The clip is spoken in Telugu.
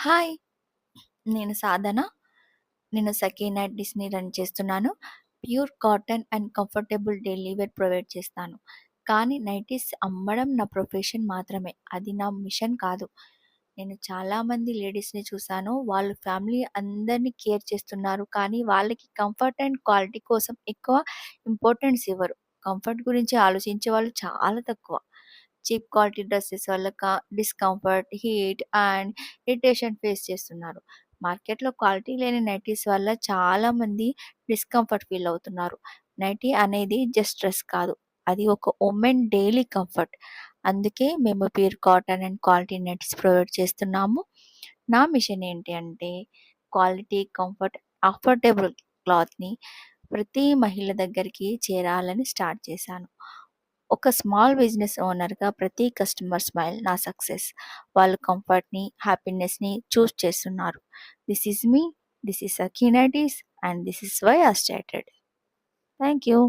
హాయ్! నేను సాధన. నేను సకీనా డిస్‌ని రన్ చేస్తున్నాను. Pure cotton and comfortable daily wear provide చేస్తాను. కానీ నైటీస్ అమ్మడం నా ప్రొఫెషన్ మాత్రమే. అది నా మిషన్ కాదు. నేను చాలామంది లేడీస్‌ని చూసాను. వాళ్ళు ఫ్యామిలీ అందరిని కేర్ చేస్తున్నారు. కానీ వాళ్ళకి కంఫర్ట్ అండ్ క్వాలిటీ కోసం ఎక్కువ ఇంపార్టెన్స్ ఇవ్వరు. కంఫర్ట్ గురించి ఆలోచించే వాళ్ళు చాలా తక్కువ. చీప్ క్వాలిటీ డ్రెసెస్ వల్ల discomfort, heat and irritation face చేస్తున్నారు. మార్కెట్‌లో క్వాలిటీ లేని నైటీస్ వల్ల చాలామంది డిస్కంఫర్ట్ ఫీల్ అవుతున్నారు. నైటీ అనేది జస్ట్ డ్రెస్ కాదు. అది ఒక ఉమెన్ డైలీ కంఫర్ట్. అందుకే మేము pure cotton and quality nighties provide చేస్తున్నాము. నా మిషన్ ఏంటి అంటే క్వాలిటీ, కంఫర్ట్, అఫోర్డబుల్ క్లాత్‌ని ప్రతి మహిళ దగ్గరికి చేరాలని స్టార్ట్ చేశాను. ఒక స్మాల్ బిజినెస్ ఓనర్‌గా ప్రతి కస్టమర్ స్మైల్ నా సక్సెస్. వాళ్ళు కంఫర్ట్‌ని, హ్యాపీనెస్‌ని చూజ్ చేస్తున్నారు. This is me, this is Sakina Dees and this is why I started. Thank you.